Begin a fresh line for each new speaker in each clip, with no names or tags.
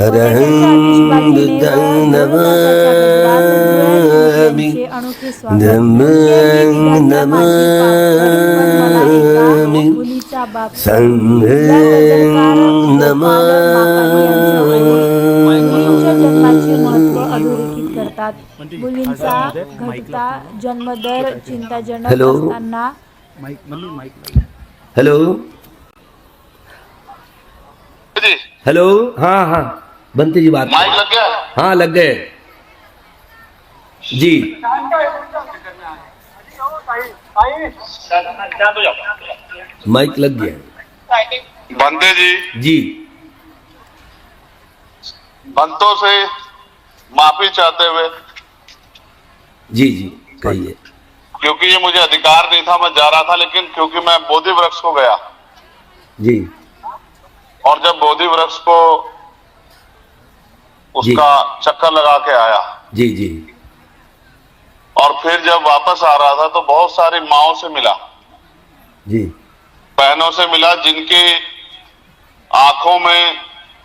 हरहं नमामि धम्मं नमामि संघं नमामि।
करतात। मुलींचा घटता जन्मदर चिंताजनक
हेलो
असताना
हेलो हेलो हाँ हाँ बनते जी बात
माइक लग गया?
हाँ लग गए जी। माइक लग गया।
बंदे जी
जी
बंतों से माफी चाहते हुए,
जी जी कहिए।
क्योंकि ये मुझे अधिकार नहीं था, मैं जा रहा था, लेकिन क्योंकि मैं बोधि वृक्ष को गया
जी
और जब बोधि वृक्ष को उसका चक्कर लगा के आया
जी जी
और फिर जब वापस आ रहा था तो बहुत सारी माओं से मिला,
जी
बहनों से मिला, जिनकी आंखों में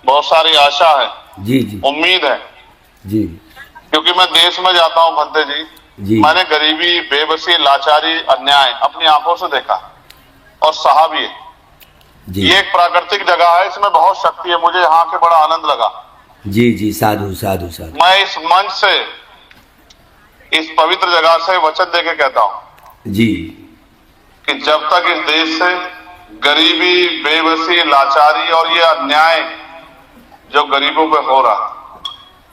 बहुत सारी आशा है,
जी जी
उम्मीद है।
जी
क्योंकि मैं देश में जाता हूं भंते जी,
जी
मैंने गरीबी, बेबसी, लाचारी, अन्याय अपनी आंखों से देखा और सहा भी है।
जी
ये एक प्राकृतिक जगह है, इसमें बहुत शक्ति है, मुझे यहाँ के बड़ा आनंद लगा।
जी जी साधु साधु साधु।
मैं इस मंच से, इस पवित्र जगह से वचन देके कहता हूं
जी
कि जब तक इस देश से गरीबी, बेबसी, लाचारी और ये अन्याय जो गरीबों पे हो रहा,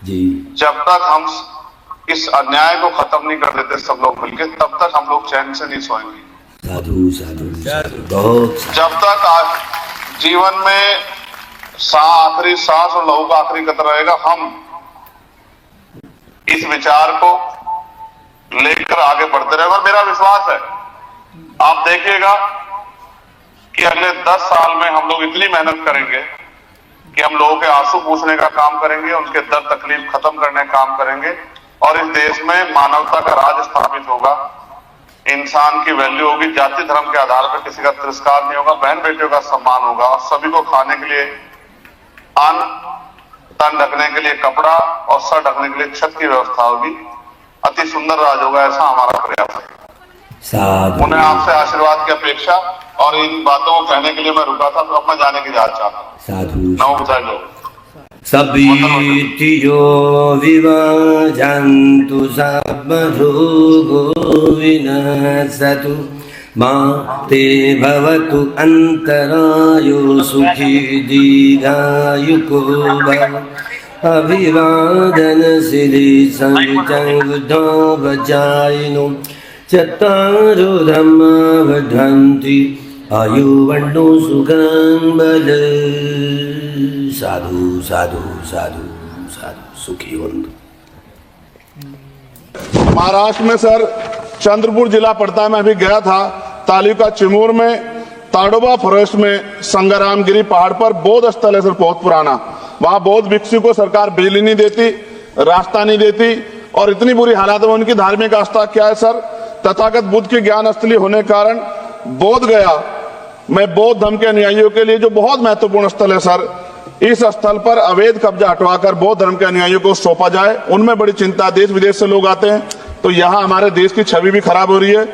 जी
जब तक हम इस अन्याय को खत्म नहीं कर देते सब लोग मिलकर, तब तक हम लोग चैन से नहीं सोएंगे।
साधु साधु साधु बहुत।
जब तक जीवन में आखिरी सांस और लहू का आखिरी कतरा रहेगा, हम इस विचार को लेकर आगे बढ़ते रहेंगे। और मेरा विश्वास है, आप देखिएगा कि अगले 10 साल में हम लोग इतनी मेहनत करेंगे कि हम लोगों के आंसू पूछने का काम करेंगे, उनके दर्द तकलीफ खत्म करने का काम करेंगे और इस देश में मानवता का राज स्थापित होगा, इंसान की वैल्यू होगी, जाति धर्म के आधार पर किसी का तिरस्कार नहीं होगा, बहन बेटियों का सम्मान होगा और सभी को खाने के लिए अन्न, तन ढकने के लिए कपड़ा और सर ढकने के लिए छत की व्यवस्था होगी। अति सुंदर राज होगा, ऐसा हमारा प्रयास है।
साधु।
उन्हें आपसे आशीर्वाद की अपेक्षा और इन बातों को कहने के लिए मैं रुका था, तो अब मैं जाने की इजाजत चाहता हूँ।
साधु
नमो बुद्धाय लोग
सभीतियो विभाजन्तु सर्वरोगो विनाशतु मा ते भवतु अन्तरायो सुखी दीर्घायुको भव अभिवादन सिद्धि संयुतं बुद्धो वचायिनो चत्वारो धम्मा वर्धन्ति आयुर्वन्नो सुखं बलं। साधु साधु साधु साधु सुखी बंधु।
महाराष्ट्र में सर चंद्रपुर जिला पड़ता है, मैं अभी गया था तालुका चिमूर में ताडोबा फॉरेस्ट में संग्रामगिरी पहाड़ पर बौद्ध स्थल है सर, बहुत पुराना। वहां बौद्ध भिक्षु को सरकार बिजली नहीं देती, रास्ता नहीं देती और इतनी बुरी हालात में उनकी धार्मिक आस्था क्या है सर, तथागत बुद्ध की ज्ञान स्थली होने के कारण बोध गया मैं बौद्ध धर्म के अनुयायियों के लिए जो बहुत महत्वपूर्ण स्थल है सर, इस स्थल पर अवैध कब्जा हटवाकर बौद्ध धर्म के अनुयायियों को सौंपा जाए। उनमें बड़ी चिंता, देश विदेश से लोग आते हैं, तो यहाँ हमारे देश की छवि भी खराब हो रही है।